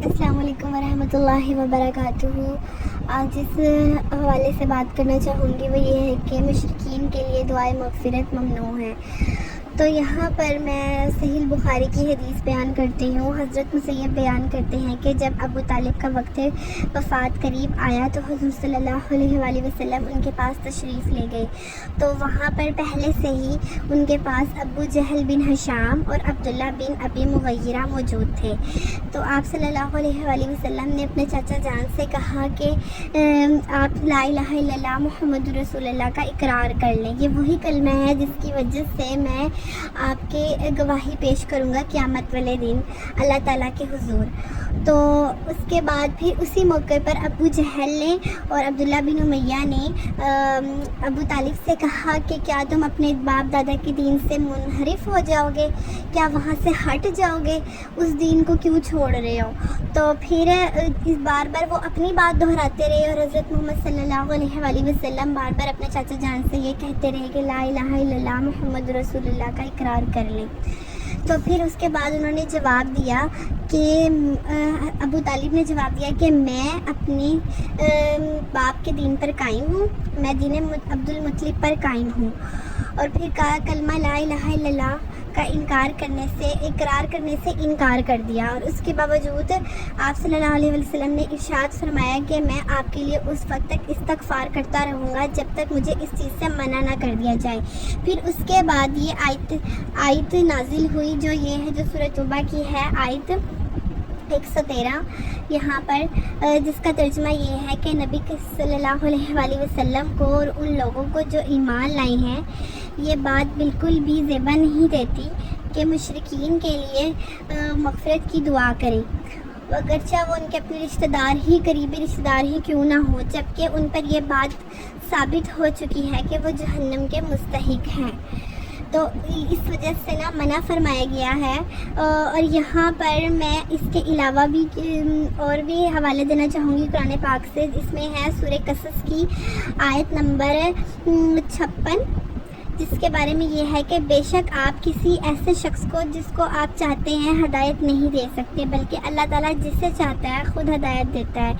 السلام علیکم ورحمۃ اللہ وبرکاتہ۔ آج جس حوالے سے بات کرنا چاہوں گی وہ یہ ہے کہ مشرکین کے لیے دعائے مغفرت ممنوع ہے۔ تو یہاں پر میں صحیح البخاری کی حدیث بیان کرتی ہوں۔ حضرت مسیب بیان کرتے ہیں کہ جب ابو طالب کا وقت وفات قریب آیا تو حضور صلی اللہ علیہ وآلہ وسلم ان کے پاس تشریف لے گئے، تو وہاں پر پہلے سے ہی ان کے پاس ابو جہل بن ہشام اور عبداللہ بن ابی مغیرہ موجود تھے۔ تو آپ صلی اللہ علیہ وآلہ وسلم نے اپنے چاچا جان سے کہا کہ آپ لا الہ الا اللہ محمد رسول اللہ کا اقرار کر لیں، یہ وہی کلمہ ہے جس کی وجہ سے میں آپ کے گواہی پیش کروں گا قیامت والے دن اللہ تعالیٰ کے حضور۔ تو اس کے بعد پھر اسی موقع پر ابو جہل نے اور عبداللہ بن امیہ نے ابو طالب سے کہا کہ کیا تم اپنے باپ دادا کے دین سے منحرف ہو جاؤ گے، کیا وہاں سے ہٹ جاؤ گے، اس دین کو کیوں چھوڑ رہے ہو؟ تو پھر اس بار بار وہ اپنی بات دہراتے رہے اور حضرت محمد صلی اللہ علیہ وآلہ وسلم بار بار اپنے چاچا جان سے یہ کہتے رہے کہ لا الہ الا اللہ محمد رسول اللہ کا اقرار کر لیں۔ تو پھر اس کے بعد انہوں نے جواب دیا کہ ابو طالب نے جواب دیا کہ میں اپنے باپ کے دین پر قائم ہوں، میں دین عبد المطلب پر قائم ہوں۔ اور پھر کہا کلمہ لا الہ الا اللہ کا اقرار کرنے سے انکار کر دیا، اور اس کے باوجود آپ صلی اللہ علیہ وسلم نے ارشاد فرمایا کہ میں آپ کے لیے اس وقت تک استغفار کرتا رہوں گا جب تک مجھے اس چیز سے منع نہ کر دیا جائے۔ پھر اس کے بعد یہ آیت نازل ہوئی جو یہ ہے، جو سورہ توبہ کی ہے، آیت 113 یہاں پر، جس کا ترجمہ یہ ہے کہ نبی صلی اللہ علیہ وآلہ وسلم کو اور ان لوگوں کو جو ایمان لائے ہیں یہ بات بالکل بھی زیبا نہیں دیتی کہ مشرکین کے لیے مغفرت کی دعا کریں، اگرچہ وہ ان کے اپنے رشتہ دار ہی، قریبی رشتہ دار ہی کیوں نہ ہو، جبکہ ان پر یہ بات ثابت ہو چکی ہے کہ وہ جہنم کے مستحق ہیں۔ تو اس وجہ سے منع فرمایا گیا ہے۔ اور یہاں پر میں اس کے علاوہ بھی اور بھی حوالے دینا چاہوں گی قرآن پاک سے۔ اس میں ہے سورہ قصص کی آیت نمبر 56، جس کے بارے میں یہ ہے کہ بے شک آپ کسی ایسے شخص کو جس کو آپ چاہتے ہیں ہدایت نہیں دے سکتے، بلکہ اللہ تعالیٰ جسے چاہتا ہے خود ہدایت دیتا ہے،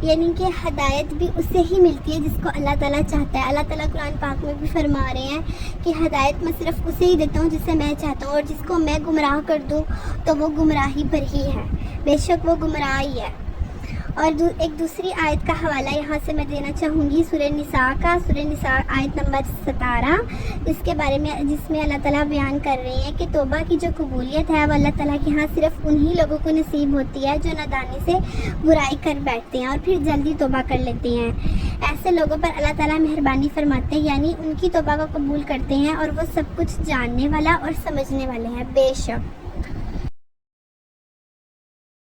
یعنی کہ ہدایت بھی اسے ہی ملتی ہے جس کو اللہ تعالیٰ چاہتا ہے۔ اللہ تعالیٰ قرآن پاک میں بھی فرما رہے ہیں کہ ہدایت میں صرف اسے ہی دیتا ہوں جسے میں چاہتا ہوں، اور جس کو میں گمراہ کر دوں تو وہ گمراہی پر ہی ہے، بے شک وہ گمراہ ہی ہے۔ اور ایک دوسری آیت کا حوالہ یہاں سے میں دینا چاہوں گی، سورہ نساء کا، سورہ نساء آیت نمبر 17، اس کے بارے میں جس میں اللہ تعالیٰ بیان کر رہے ہیں کہ توبہ کی جو قبولیت ہے وہ اللہ تعالیٰ کے ہاں صرف انہی لوگوں کو نصیب ہوتی ہے جو نادانی سے برائی کر بیٹھتے ہیں اور پھر جلدی توبہ کر لیتے ہیں۔ ایسے لوگوں پر اللہ تعالیٰ مہربانی فرماتے ہیں، یعنی ان کی توبہ کو قبول کرتے ہیں، اور وہ سب کچھ جاننے والا اور سمجھنے والے ہیں، بے شک۔